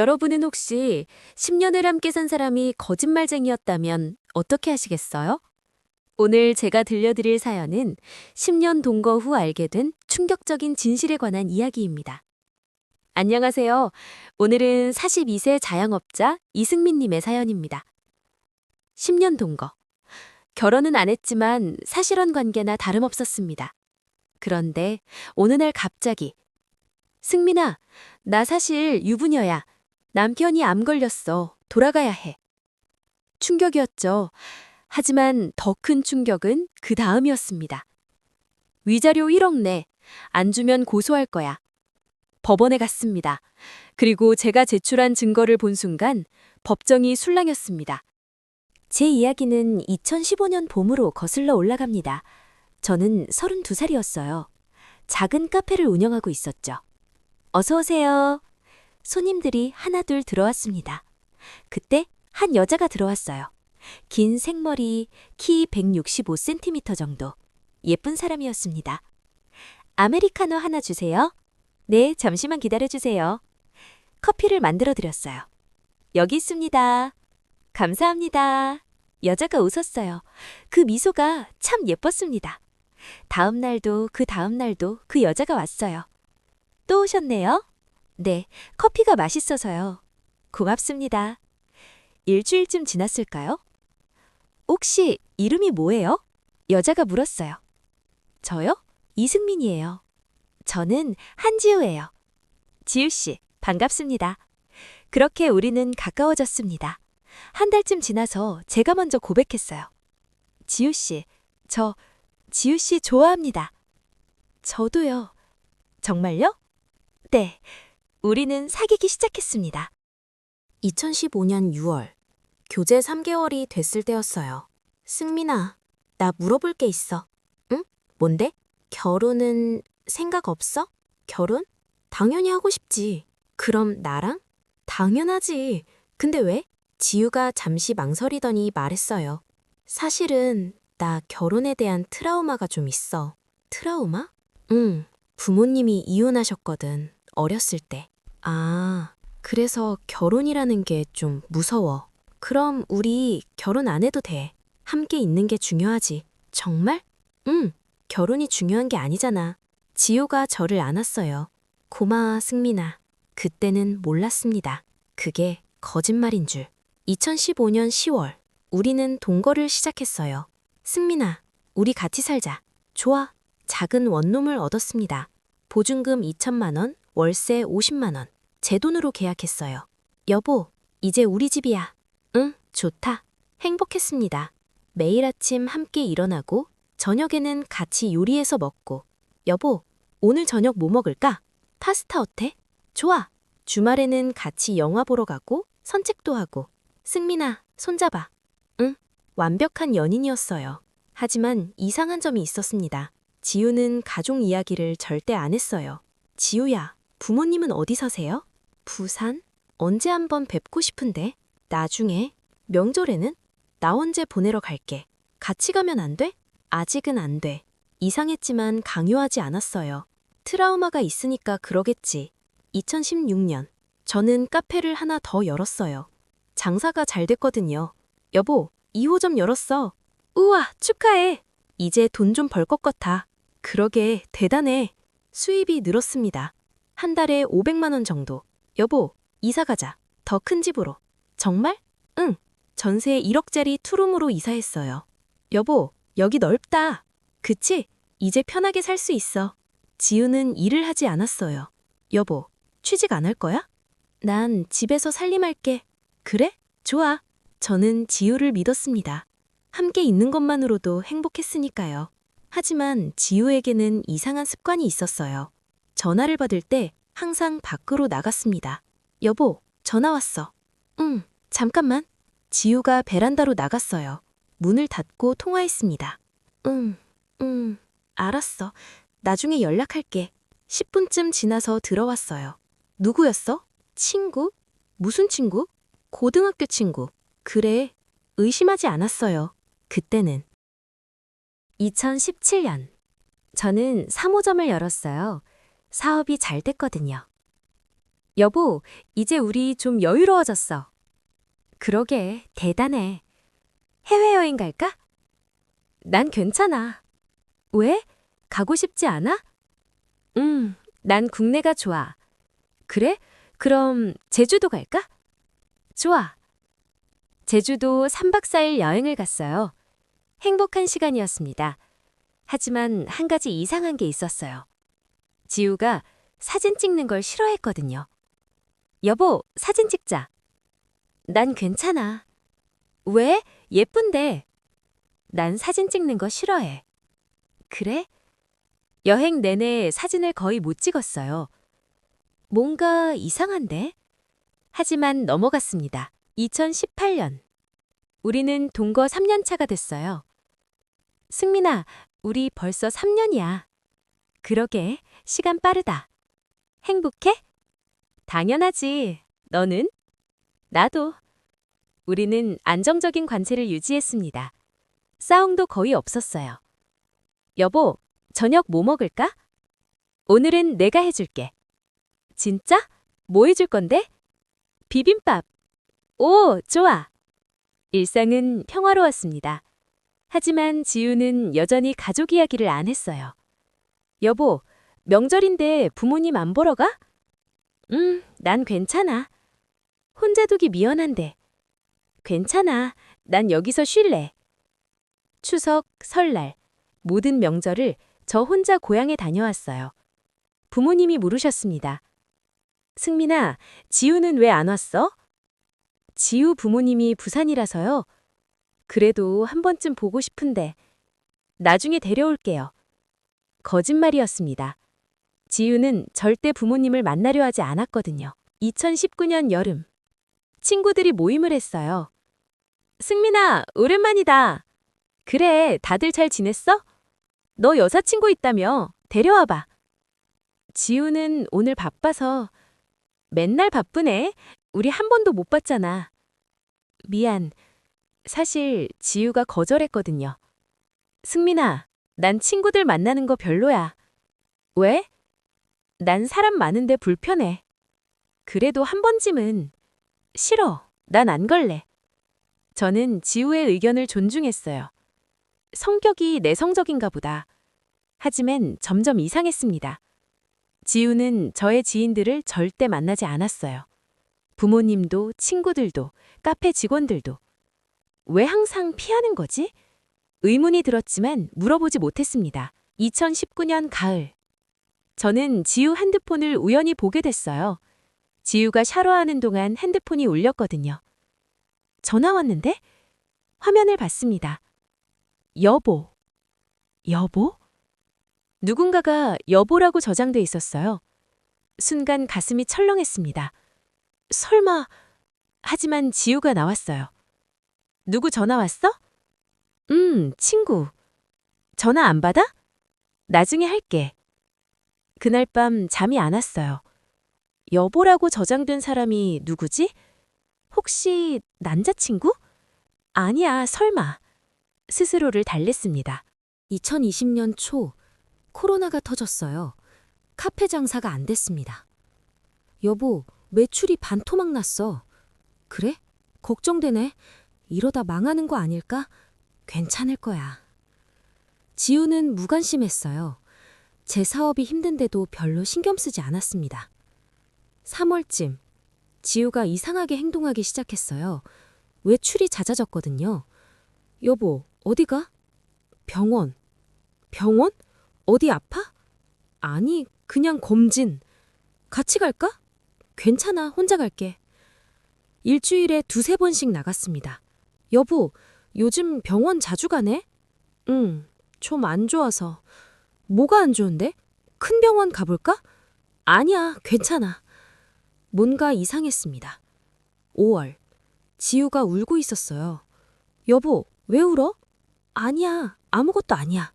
여러분은 혹시 10년을 함께 산 사람이 거짓말쟁이였다면 어떻게 하시겠어요? 오늘 제가 들려드릴 사연은 10년 동거 후 알게 된 충격적인 진실에 관한 이야기입니다. 안녕하세요. 오늘은 42세 자영업자 이승민님의 사연입니다. 10년 동거. 결혼은 안 했지만 사실혼 관계나 다름없었습니다. 그런데 어느 날 갑자기 승민아, 나 사실 유부녀야. 남편이 암 걸렸어. 돌아가야 해. 충격이었죠. 하지만 더 큰 충격은 그 다음이었습니다. 위자료 1억 내. 안 주면 고소할 거야. 법원에 갔습니다. 그리고 제가 제출한 증거를 본 순간 법정이 술랑였습니다. 제 이야기는 2015년 봄으로 거슬러 올라갑니다. 저는 32살이었어요. 작은 카페를 운영하고 있었죠. 어서 오세요. 손님들이 하나둘 들어왔습니다. 그때 한 여자가 들어왔어요. 긴 생머리, 키 165cm 정도. 예쁜 사람이었습니다. 아메리카노 하나 주세요. 네, 잠시만 기다려주세요. 커피를 만들어 드렸어요. 여기 있습니다. 감사합니다. 여자가 웃었어요. 그 미소가 참 예뻤습니다. 다음 날도 그 다음 날도 그 여자가 왔어요. 또 오셨네요? 네, 커피가 맛있어서요. 고맙습니다. 일주일쯤 지났을까요? 혹시 이름이 뭐예요? 여자가 물었어요. 저요? 이승민이에요. 저는 한지우예요. 지우씨, 반갑습니다. 그렇게 우리는 가까워졌습니다. 한 달쯤 지나서 제가 먼저 고백했어요. 지우씨, 저 지우씨 좋아합니다. 저도요. 정말요? 네. 우리는 사귀기 시작했습니다. 2015년 6월, 교제 3개월이 됐을 때였어요. 승민아, 나 물어볼 게 있어. 응? 뭔데? 결혼은 생각 없어? 결혼? 당연히 하고 싶지. 그럼 나랑? 당연하지. 근데 왜? 지우가 잠시 망설이더니 말했어요. 사실은 나 결혼에 대한 트라우마가 좀 있어. 트라우마? 응. 부모님이 이혼하셨거든. 어렸을 때. 아, 그래서 결혼이라는 게 좀 무서워. 그럼 우리 결혼 안 해도 돼. 함께 있는 게 중요하지. 정말? 응, 결혼이 중요한 게 아니잖아. 지호가 저를 안았어요. 고마워, 승민아. 그때는 몰랐습니다. 그게 거짓말인 줄. 2015년 10월, 우리는 동거를 시작했어요. 승민아, 우리 같이 살자. 좋아. 작은 원룸을 얻었습니다. 보증금 2천만 원, 월세 50만 원. 제 돈으로 계약했어요. 여보, 이제 우리 집이야. 응, 좋다. 행복했습니다. 매일 아침 함께 일어나고 저녁에는 같이 요리해서 먹고. 여보, 오늘 저녁 뭐 먹을까? 파스타 어때? 좋아. 주말에는 같이 영화 보러 가고 산책도 하고. 승민아, 손잡아. 응, 완벽한 연인이었어요. 하지만 이상한 점이 있었습니다. 지우는 가족 이야기를 절대 안 했어요. 지우야, 부모님은 어디 사세요? 부산? 언제 한번 뵙고 싶은데. 나중에. 명절에는? 나 언제 보내러 갈게. 같이 가면 안 돼? 아직은 안 돼. 이상했지만 강요하지 않았어요. 트라우마가 있으니까 그러겠지. 2016년, 저는 카페를 하나 더 열었어요. 장사가 잘 됐거든요. 여보, 2호점 열었어. 우와, 축하해. 이제 돈 좀 벌 것 같아. 그러게, 대단해. 수입이 늘었습니다. 한 달에 500만 원 정도. 여보, 이사 가자. 더 큰 집으로. 정말? 응. 전세 1억짜리 투룸으로 이사했어요. 여보, 여기 넓다. 그치? 이제 편하게 살 수 있어. 지우는 일을 하지 않았어요. 여보, 취직 안 할 거야? 난 집에서 살림할게. 그래? 좋아. 저는 지우를 믿었습니다. 함께 있는 것만으로도 행복했으니까요. 하지만 지우에게는 이상한 습관이 있었어요. 전화를 받을 때 항상 밖으로 나갔습니다. 여보, 전화 왔어. 응, 잠깐만. 지우가 베란다로 나갔어요. 문을 닫고 통화했습니다. 알았어. 나중에 연락할게. 10분쯤 지나서 들어왔어요. 누구였어? 친구? 무슨 친구? 고등학교 친구. 그래, 의심하지 않았어요. 그때는. 2017년. 저는 3호점을 열었어요. 사업이 잘 됐거든요. 여보, 이제 우리 좀 여유로워졌어. 그러게, 대단해. 해외여행 갈까? 난 괜찮아. 왜? 가고 싶지 않아? 난 국내가 좋아. 그래? 그럼 제주도 갈까? 좋아. 제주도 3박 4일 여행을 갔어요. 행복한 시간이었습니다. 하지만 한 가지 이상한 게 있었어요. 지우가 사진 찍는 걸 싫어했거든요. 여보, 사진 찍자. 난 괜찮아. 왜? 예쁜데. 난 사진 찍는 거 싫어해. 그래? 여행 내내 사진을 거의 못 찍었어요. 뭔가 이상한데? 하지만 넘어갔습니다. 2018년. 우리는 동거 3년 차가 됐어요. 승민아, 우리 벌써 3년이야. 그러게, 시간 빠르다. 행복해? 당연하지. 너는? 나도. 우리는 안정적인 관계를 유지했습니다. 싸움도 거의 없었어요. 여보, 저녁 뭐 먹을까? 오늘은 내가 해줄게. 진짜? 뭐 해줄 건데? 비빔밥. 오, 좋아. 일상은 평화로웠습니다. 하지만 지우는 여전히 가족 이야기를 안 했어요. 여보, 명절인데 부모님 안 보러 가? 난 괜찮아. 혼자 두기 미안한데. 괜찮아. 난 여기서 쉴래. 추석, 설날, 모든 명절을 저 혼자 고향에 다녀왔어요. 부모님이 물으셨습니다. 승민아, 지우는 왜 안 왔어? 지우 부모님이 부산이라서요. 그래도 한 번쯤 보고 싶은데. 나중에 데려올게요. 거짓말이었습니다. 지우는 절대 부모님을 만나려 하지 않았거든요. 2019년 여름. 친구들이 모임을 했어요. 승민아, 오랜만이다. 그래, 다들 잘 지냈어? 너 여자친구 있다며? 데려와봐. 지우는 오늘 바빠서. 맨날 바쁘네. 우리 한 번도 못 봤잖아. 미안. 사실 지우가 거절했거든요. 승민아, 난 친구들 만나는 거 별로야. 왜? 난 사람 많은데 불편해. 그래도 한 번쯤은. 싫어. 난 안 걸래. 저는 지우의 의견을 존중했어요. 성격이 내성적인가 보다. 하지만 점점 이상했습니다. 지우는 저의 지인들을 절대 만나지 않았어요. 부모님도 친구들도 카페 직원들도. 왜 항상 피하는 거지? 의문이 들었지만 물어보지 못했습니다. 2019년 가을. 저는 지우 핸드폰을 우연히 보게 됐어요. 지우가 샤워하는 동안 핸드폰이 울렸거든요. 전화 왔는데? 화면을 봤습니다. 여보. 여보? 누군가가 여보라고 저장돼 있었어요. 순간 가슴이 철렁했습니다. 설마. 하지만 지우가 나왔어요. 누구 전화 왔어? 친구. 전화 안 받아? 나중에 할게. 그날 밤 잠이 안 왔어요. 여보라고 저장된 사람이 누구지? 혹시 남자친구? 아니야, 설마. 스스로를 달랬습니다. 2020년 초 코로나가 터졌어요. 카페 장사가 안 됐습니다. 여보, 매출이 반토막 났어. 그래? 걱정되네. 이러다 망하는 거 아닐까? 괜찮을 거야. 지우는 무관심했어요. 제 사업이 힘든데도 별로 신경 쓰지 않았습니다. 3월쯤 지우가 이상하게 행동하기 시작했어요. 외출이 잦아졌거든요. 여보, 어디가? 병원. 병원? 어디 아파? 아니, 그냥 검진. 같이 갈까? 괜찮아, 혼자 갈게. 일주일에 2~3번씩 나갔습니다. 여보, 요즘 병원 자주 가네? 좀 안 좋아서. 뭐가 안 좋은데? 큰 병원 가볼까? 아니야, 괜찮아. 뭔가 이상했습니다. 5월, 지우가 울고 있었어요. 여보, 왜 울어? 아니야, 아무것도 아니야.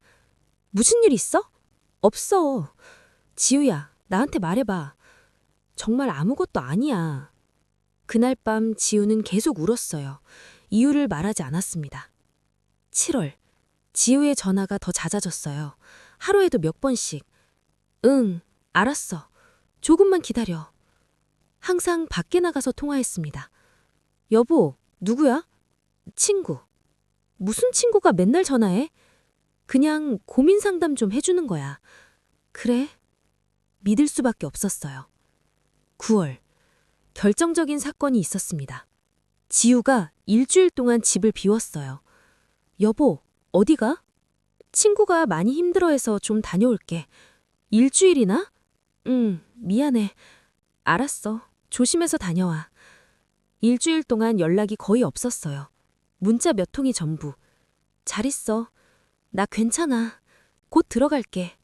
무슨 일 있어? 없어. 지우야, 나한테 말해봐. 정말 아무것도 아니야. 그날 밤 지우는 계속 울었어요. 이유를 말하지 않았습니다. 7월, 지우의 전화가 더 잦아졌어요. 하루에도 몇 번씩. 응, 알았어. 조금만 기다려. 항상 밖에 나가서 통화했습니다. 여보, 누구야? 친구. 무슨 친구가 맨날 전화해? 그냥 고민 상담 좀 해주는 거야. 그래? 믿을 수밖에 없었어요. 9월, 결정적인 사건이 있었습니다. 지우가 일주일 동안 집을 비웠어요. 여보, 어디가? 친구가 많이 힘들어해서 좀 다녀올게. 일주일이나? 미안해. 알았어. 조심해서 다녀와. 일주일 동안 연락이 거의 없었어요. 문자 몇 통이 전부. 잘 있어. 나 괜찮아. 곧 들어갈게.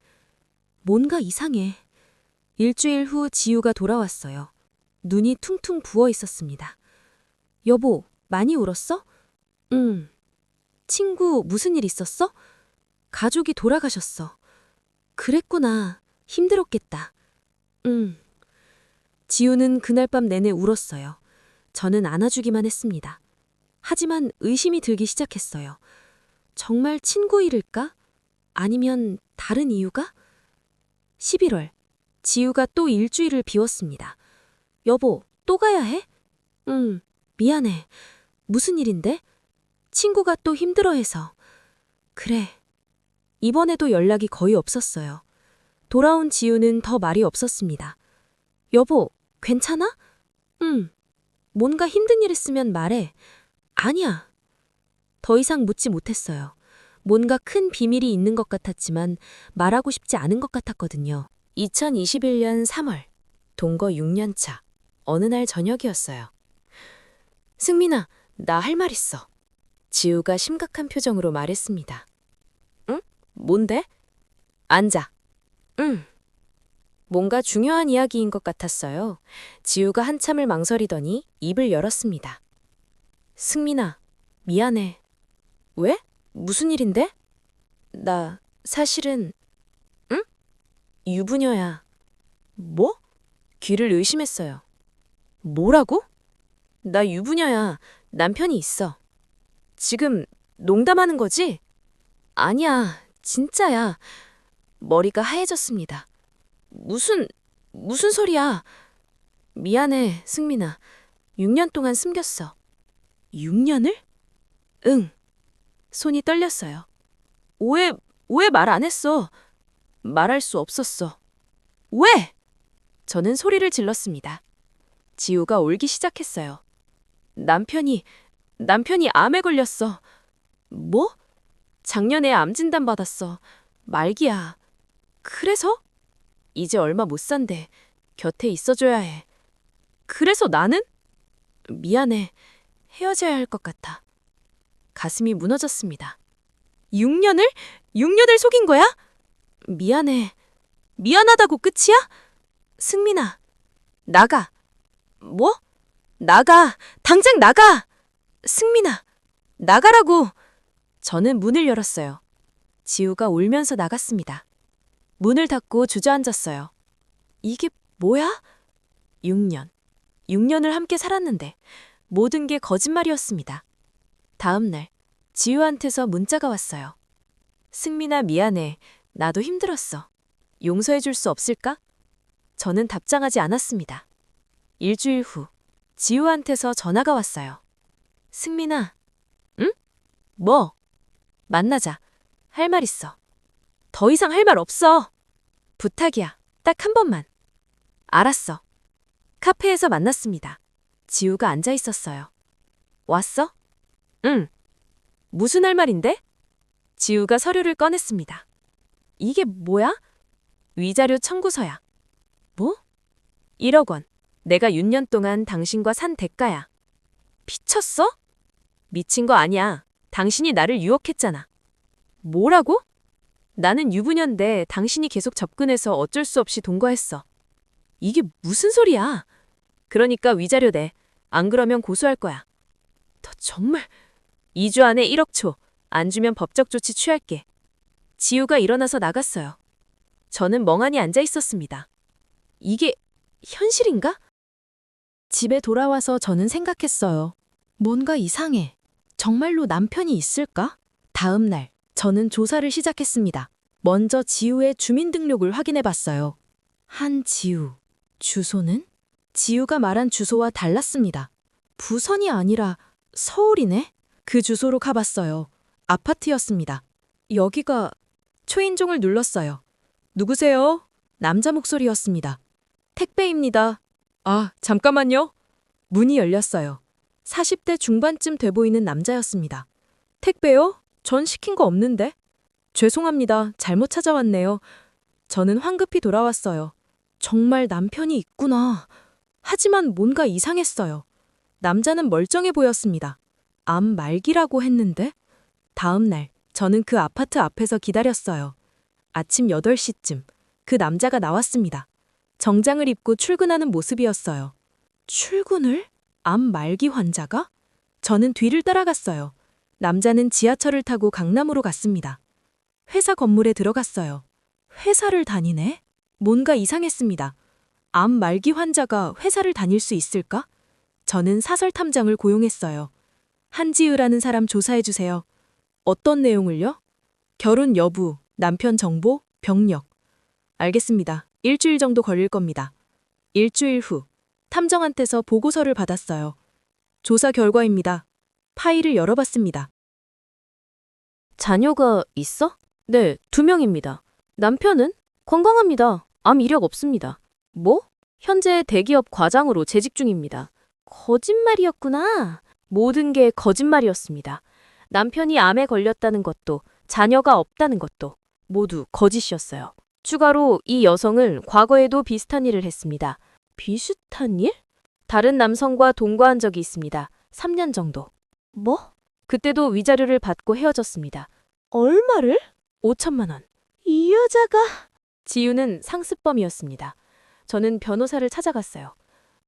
뭔가 이상해. 일주일 후 지우가 돌아왔어요. 눈이 퉁퉁 부어 있었습니다. 여보, 많이 울었어? 응. 친구 무슨 일 있었어? 가족이 돌아가셨어. 그랬구나. 힘들었겠다. 응. 지우는 그날 밤 내내 울었어요. 저는 안아주기만 했습니다. 하지만 의심이 들기 시작했어요. 정말 친구 일일까? 아니면 다른 이유가? 11월, 지우가 또 일주일을 비웠습니다. 여보, 또 가야 해? 응, 미안해. 무슨 일인데? 친구가 또 힘들어해서. 그래. 이번에도 연락이 거의 없었어요. 돌아온 지우는 더 말이 없었습니다. 여보, 괜찮아? 응. 뭔가 힘든 일 있으면 말해. 아니야. 더 이상 묻지 못했어요. 뭔가 큰 비밀이 있는 것 같았지만 말하고 싶지 않은 것 같았거든요. 2021년 3월, 동거 6년차, 어느 날 저녁이었어요. 승민아, 나 할 말 있어. 지우가 심각한 표정으로 말했습니다. 응? 뭔데? 앉아. 응. 뭔가 중요한 이야기인 것 같았어요. 지우가 한참을 망설이더니 입을 열었습니다. 승민아, 미안해. 왜? 무슨 일인데? 나 사실은... 응? 유부녀야. 뭐? 귀를 의심했어요. 뭐라고? 나 유부녀야. 남편이 있어. 지금 농담하는 거지? 아니야, 진짜야. 머리가 하얘졌습니다. 무슨 소리야? 미안해, 승민아. 6년 동안 숨겼어. 6년을? 응. 손이 떨렸어요. 왜 말 안 했어? 말할 수 없었어. 왜? 저는 소리를 질렀습니다. 지우가 울기 시작했어요. 남편이 암에 걸렸어. 뭐? 작년에 암 진단 받았어. 말기야. 그래서? 이제 얼마 못 산대. 곁에 있어줘야 해. 그래서 나는? 미안해. 헤어져야 할 것 같아. 가슴이 무너졌습니다. 6년을? 6년을 속인 거야? 미안해. 미안하다고 끝이야? 승민아, 나가. 뭐? 나가. 당장 나가. 승민아, 나가라고. 저는 문을 열었어요. 지우가 울면서 나갔습니다. 문을 닫고 주저앉았어요. 이게 뭐야? 6년. 6년을 함께 살았는데 모든 게 거짓말이었습니다. 다음 날 지우한테서 문자가 왔어요. 승민아, 미안해. 나도 힘들었어. 용서해 줄 수 없을까? 저는 답장하지 않았습니다. 일주일 후 지우한테서 전화가 왔어요. 승민아. 응? 뭐? 만나자. 할 말 있어. 더 이상 할 말 없어. 부탁이야. 딱 한 번만. 알았어. 카페에서 만났습니다. 지우가 앉아 있었어요. 왔어? 응. 무슨 할 말인데? 지우가 서류를 꺼냈습니다. 이게 뭐야? 위자료 청구서야. 뭐? 1억 원. 내가 6년 동안 당신과 산 대가야. 미쳤어? 미친 거 아니야. 당신이 나를 유혹했잖아. 뭐라고? 나는 유부녀인데 당신이 계속 접근해서 어쩔 수 없이 동거했어. 이게 무슨 소리야? 그러니까 위자료 내. 안 그러면 고소할 거야. 너 정말... 2주 안에 1억 초. 안 주면 법적 조치 취할게. 지우가 일어나서 나갔어요. 저는 멍하니 앉아 있었습니다. 이게 현실인가? 집에 돌아와서 저는 생각했어요. 뭔가 이상해. 정말로 남편이 있을까? 다음 날, 저는 조사를 시작했습니다. 먼저 지우의 주민등록을 확인해 봤어요. 한지우. 주소는? 지우가 말한 주소와 달랐습니다. 부산이 아니라 서울이네? 그 주소로 가봤어요. 아파트였습니다. 여기가 초인종을 눌렀어요. 누구세요? 남자 목소리였습니다. 택배입니다. 아, 잠깐만요. 문이 열렸어요. 40대 중반쯤 돼 보이는 남자였습니다. 택배요? 전 시킨 거 없는데. 죄송합니다. 잘못 찾아왔네요. 저는 황급히 돌아왔어요. 정말 남편이 있구나. 하지만 뭔가 이상했어요. 남자는 멀쩡해 보였습니다. 암 말기라고 했는데? 다음 날, 저는 그 아파트 앞에서 기다렸어요. 아침 8시쯤, 그 남자가 나왔습니다. 정장을 입고 출근하는 모습이었어요. 출근을? 암 말기 환자가? 저는 뒤를 따라갔어요. 남자는 지하철을 타고 강남으로 갔습니다. 회사 건물에 들어갔어요. 회사를 다니네? 뭔가 이상했습니다. 암 말기 환자가 회사를 다닐 수 있을까? 저는 사설 탐정을 고용했어요. 한지우라는 사람 조사해주세요. 어떤 내용을요? 결혼 여부, 남편 정보, 병력. 알겠습니다. 일주일 정도 걸릴 겁니다. 일주일 후, 탐정한테서 보고서를 받았어요. 조사 결과입니다. 파일을 열어봤습니다. 자녀가 있어? 네, 2명입니다. 남편은? 건강합니다. 암 이력 없습니다. 뭐? 현재 대기업 과장으로 재직 중입니다. 거짓말이었구나. 모든 게 거짓말이었습니다. 남편이 암에 걸렸다는 것도 자녀가 없다는 것도 모두 거짓이었어요. 추가로 이 여성을 과거에도 비슷한 일을 했습니다. 비슷한 일? 다른 남성과 동거한 적이 있습니다. 3년 정도. 뭐? 그때도 위자료를 받고 헤어졌습니다. 얼마를? 5천만 원. 이 여자가... 지우는 상습범이었습니다. 저는 변호사를 찾아갔어요.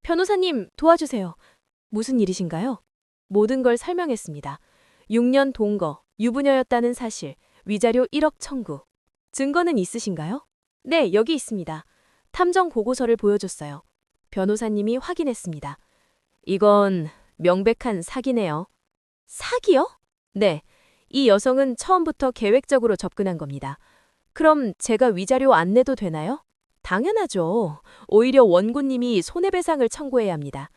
변호사님, 도와주세요. 무슨 일이신가요? 모든 걸 설명했습니다. 6년 동거, 유부녀였다는 사실, 위자료 1억 청구. 증거는 있으신가요? 네, 여기 있습니다. 탐정 보고서를 보여줬어요. 변호사님이 확인했습니다. 이건 명백한 사기네요. 사기요? 네, 이 여성은 처음부터 계획적으로 접근한 겁니다. 그럼 제가 위자료 안 내도 되나요? 당연하죠. 오히려 원고님이 손해배상을 청구해야 합니다.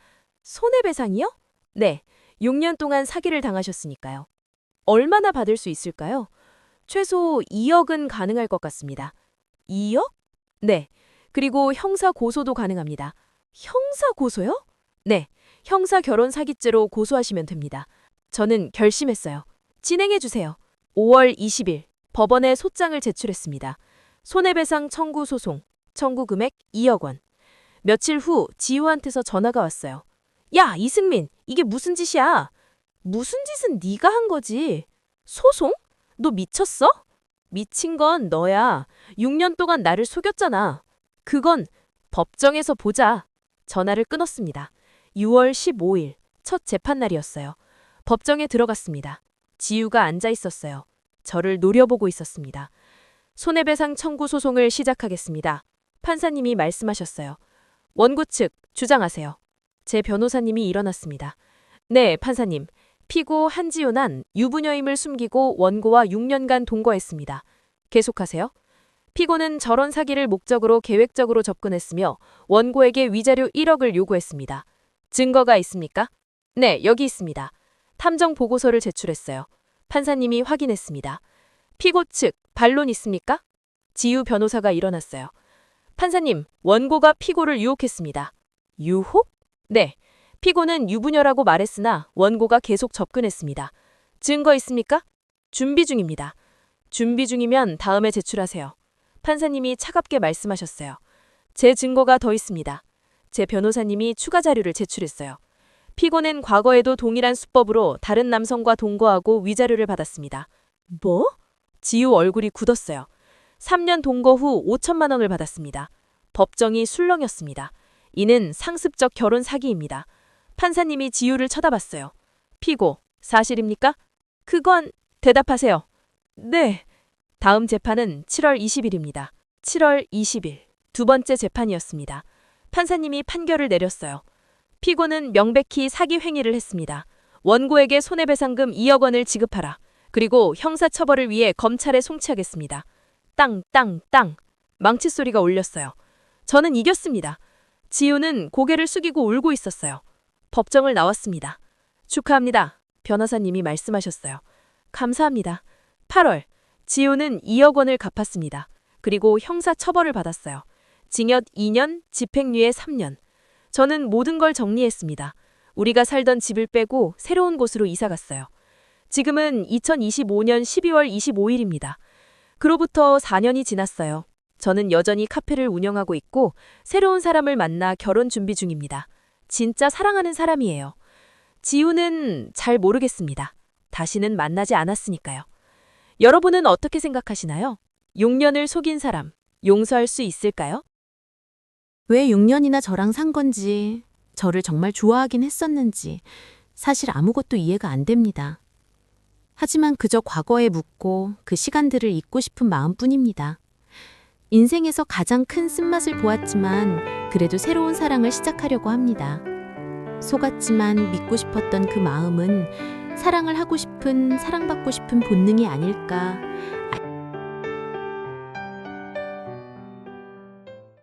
손해배상이요? 네, 6년 동안 사기를 당하셨으니까요. 얼마나 받을 수 있을까요? 최소 2억은 가능할 것 같습니다. 2억? 네, 그리고 형사 고소도 가능합니다. 형사 고소요? 네, 형사 결혼 사기죄로 고소하시면 됩니다. 저는 결심했어요. 진행해주세요. 5월 20일 법원에 소장을 제출했습니다. 손해배상 청구 소송, 청구 금액 2억 원. 며칠 후 지우한테서 전화가 왔어요. 야, 이승민, 이게 무슨 짓이야? 무슨 짓은 네가 한 거지. 소송? 너 미쳤어? 미친 건 너야. 6년 동안 나를 속였잖아. 그건 법정에서 보자. 전화를 끊었습니다. 6월 15일 첫 재판날이었어요. 법정에 들어갔습니다. 지우가 앉아 있었어요. 저를 노려보고 있었습니다. 손해배상 청구 소송을 시작하겠습니다. 판사님이 말씀하셨어요. 원고 측 주장하세요. 제 변호사님이 일어났습니다. 네, 판사님. 피고 한지우는 유부녀임을 숨기고 원고와 6년간 동거했습니다. 계속하세요. 피고는 저런 사기를 목적으로 계획적으로 접근했으며 원고에게 위자료 1억을 요구했습니다. 증거가 있습니까? 네, 여기 있습니다. 탐정 보고서를 제출했어요. 판사님이 확인했습니다. 피고 측 반론 있습니까? 지우 변호사가 일어났어요. 판사님, 원고가 피고를 유혹했습니다. 유혹? 네. 피고는 유부녀라고 말했으나 원고가 계속 접근했습니다. 증거 있습니까? 준비 중입니다. 준비 중이면 다음에 제출하세요. 판사님이 차갑게 말씀하셨어요. 제 증거가 더 있습니다. 제 변호사님이 추가 자료를 제출했어요. 피고는 과거에도 동일한 수법으로 다른 남성과 동거하고 위자료를 받았습니다. 뭐? 지우 얼굴이 굳었어요. 3년 동거 후 5천만 원을 받았습니다. 법정이 술렁였습니다. 이는 상습적 결혼 사기입니다. 판사님이 지우를 쳐다봤어요. 피고, 사실입니까? 그건 대답하세요. 네. 다음 재판은 7월 20일입니다. 7월 20일, 두 번째 재판이었습니다. 판사님이 판결을 내렸어요. 피고는 명백히 사기 행위를 했습니다. 원고에게 손해배상금 2억 원을 지급하라. 그리고 형사처벌을 위해 검찰에 송치하겠습니다. 땅, 땅, 땅. 망치 소리가 울렸어요. 저는 이겼습니다. 지우는 고개를 숙이고 울고 있었어요. 법정을 나왔습니다. 축하합니다. 변호사님이 말씀하셨어요. 감사합니다. 8월, 지우는 2억 원을 갚았습니다. 그리고 형사 처벌을 받았어요. 징역 2년, 집행유예 3년. 저는 모든 걸 정리했습니다. 우리가 살던 집을 빼고 새로운 곳으로 이사 갔어요. 지금은 2025년 12월 25일입니다. 그로부터 4년이 지났어요. 저는 여전히 카페를 운영하고 있고 새로운 사람을 만나 결혼 준비 중입니다. 진짜 사랑하는 사람이에요. 지우는 잘 모르겠습니다. 다시는 만나지 않았으니까요. 여러분은 어떻게 생각하시나요? 6년을 속인 사람, 용서할 수 있을까요? 왜 6년이나 저랑 산 건지, 저를 정말 좋아하긴 했었는지 사실 아무것도 이해가 안 됩니다. 하지만 그저 과거에 묻고 그 시간들을 잊고 싶은 마음뿐입니다. 인생에서 가장 큰 쓴맛을 보았지만 그래도 새로운 사랑을 시작하려고 합니다. 속았지만 믿고 싶었던 그 마음은 사랑을 하고 싶은, 사랑받고 싶은 본능이 아닐까